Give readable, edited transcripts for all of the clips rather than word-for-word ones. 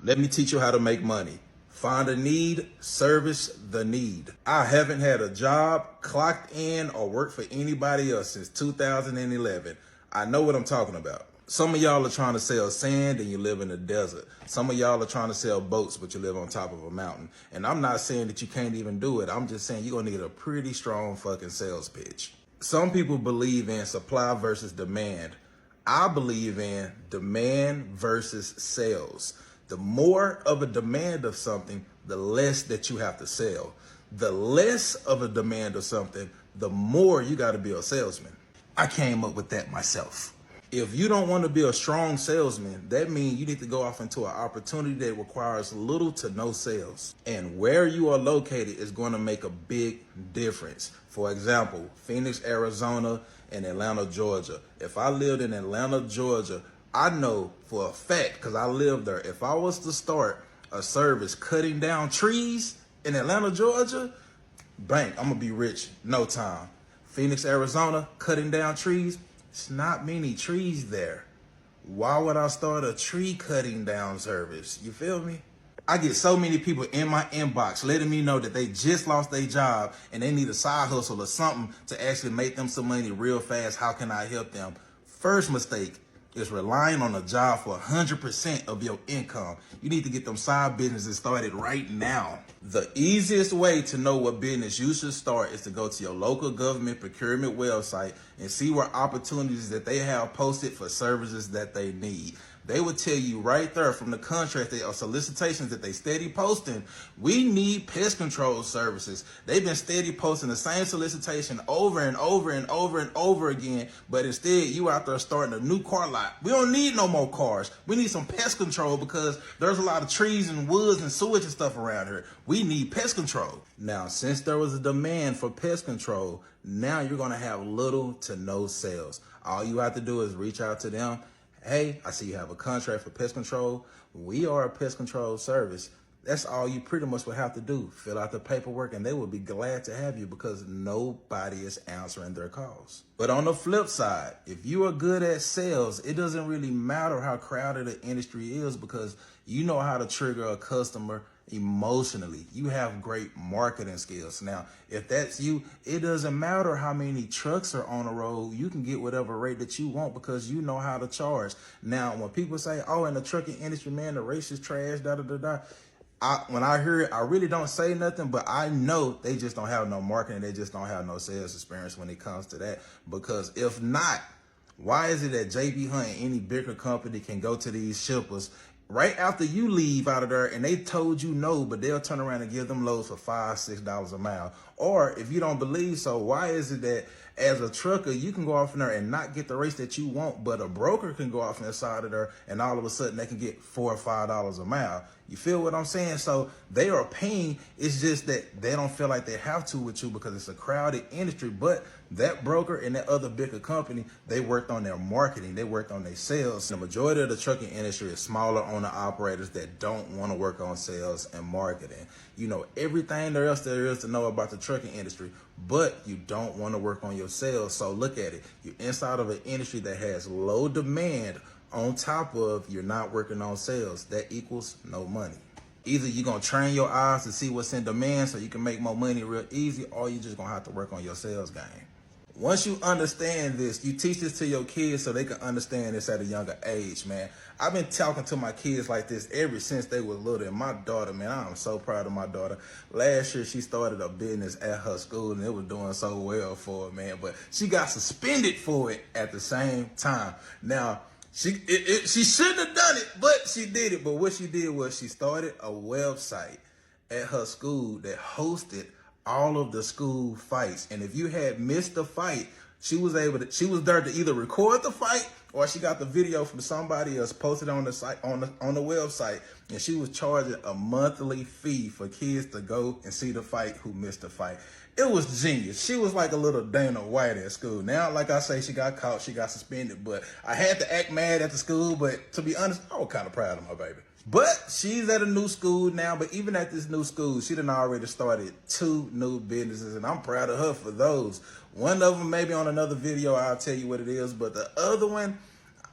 Let me teach you how to make money. Find a need, service the need. I haven't had a job, clocked in, or worked for anybody else since 2011. I know what I'm talking about. Some of y'all are trying to sell sand and you live in the desert. Some of y'all are trying to sell boats, but you live on top of a mountain. And I'm not saying that you can't even do it. I'm just saying you're gonna need a pretty strong fucking sales pitch. Some people believe in supply versus demand. I believe in demand versus sales. The more of a demand of something, the less that you have to sell. The less of a demand of something, the more you got to be a salesman. I came up with that myself. If you don't want to be a strong salesman, that means you need to go off into an opportunity that requires little to no sales. And where you are located is going to make a big difference. For example, Phoenix, Arizona, and Atlanta, Georgia. If I lived in Atlanta, Georgia, I know for a fact, because I live there, if I was to start a service cutting down trees in Atlanta, Georgia, bang, I'm going to be rich no time. Phoenix, Arizona, cutting down trees, it's not many trees there. Why would I start a tree cutting down service? You feel me? I get so many people in my inbox letting me know that they just lost their job and they need a side hustle or something to actually make them some money real fast. How can I help them? First mistake is relying on a job for 100% of your income. You need to get them side businesses started right now. The easiest way to know what business you should start is to go to your local government procurement website and see where opportunities that they have posted for services that they need. They will tell you right there from the contract or solicitations that they steady posting, we need pest control services. They've been steady posting the same solicitation over and over and over and over again, but instead you out there starting a new car lot. We don't need no more cars. We need some pest control because there's a lot of trees and woods and sewage and stuff around here. We need pest control. Now, since there was a demand for pest control, now you're going to have little to no sales. All you have to do is reach out to them. Hey, I see you have a contract for pest control. We are a pest control service. That's all you pretty much would have to do. Fill out the paperwork and they will be glad to have you because nobody is answering their calls. But on the flip side, if you are good at sales, it doesn't really matter how crowded the industry is because you know how to trigger a customer emotionally. You have great marketing skills. Now, if that's you, it doesn't matter how many trucks are on the road. You can get whatever rate that you want because you know how to charge. Now, when people say, oh, in the trucking industry, man, the race is trash, when I hear it, I really don't say nothing, but I know they just don't have no marketing. They just don't have no sales experience when it comes to that. Because if not, why is it that JB Hunt and any bigger company can go to these shippers right after you leave out of there and they told you no, but they'll turn around and give them loads for $5, $6 a mile? Or if you don't believe so, why is it that as a trucker, you can go off in there and not get the rates that you want, but a broker can go off inside of there and all of a sudden they can get $4 or $5 a mile? You feel what I'm saying? So they are paying. It's just that they don't feel like they have to with you because it's a crowded industry. But that broker and that other bigger company, they worked on their marketing. They worked on their sales. The majority of the trucking industry is smaller owner operators that don't want to work on sales and marketing. You know everything else there is to know about the trucking industry, but you don't want to work on your sales. So look at it. You're inside of an industry that has low demand. On top of you're not working on sales, that equals no money. Either you're going to train your eyes to see what's in demand so you can make more money real easy, or you're just going to have to work on your sales game. Once you understand this, you teach this to your kids so they can understand this at a younger age, man. I've been talking to my kids like this ever since they were little. And my daughter, man, I'm so proud of my daughter. Last year, she started a business at her school, and it was doing so well for her, man. But she got suspended for it at the same time. Now, she shouldn't have done it, but she did it. But what she did was she started a website at her school that hosted all of the school fights. And if you had missed the fight, she was there to either record the fight or she got the video from somebody else posted on the site, on the website, and she was charging a monthly fee for kids to go and see the fight who missed the fight. It was genius. She was like a little Dana White at school. Now, like I say, she got caught, she got suspended, but I had to act mad at the school, but to be honest, I was kind of proud of my baby. But she's at a new school now, but even at this new school, she done already started 2 new businesses, and I'm proud of her for those. One of them, maybe on another video, I'll tell you what it is, but the other one,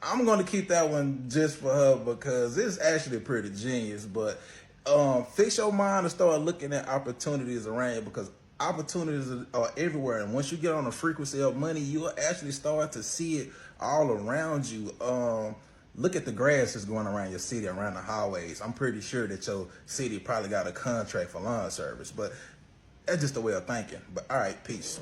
I'm gonna keep that one just for her because it's actually pretty genius. But fix your mind and start looking at opportunities around you, because opportunities are everywhere. And once you get on the frequency of money, you'll actually start to see it all around you. Look at the grass that's going around your city, around the highways. I'm pretty sure that your city probably got a contract for lawn service, but that's just a way of thinking. But all right, peace.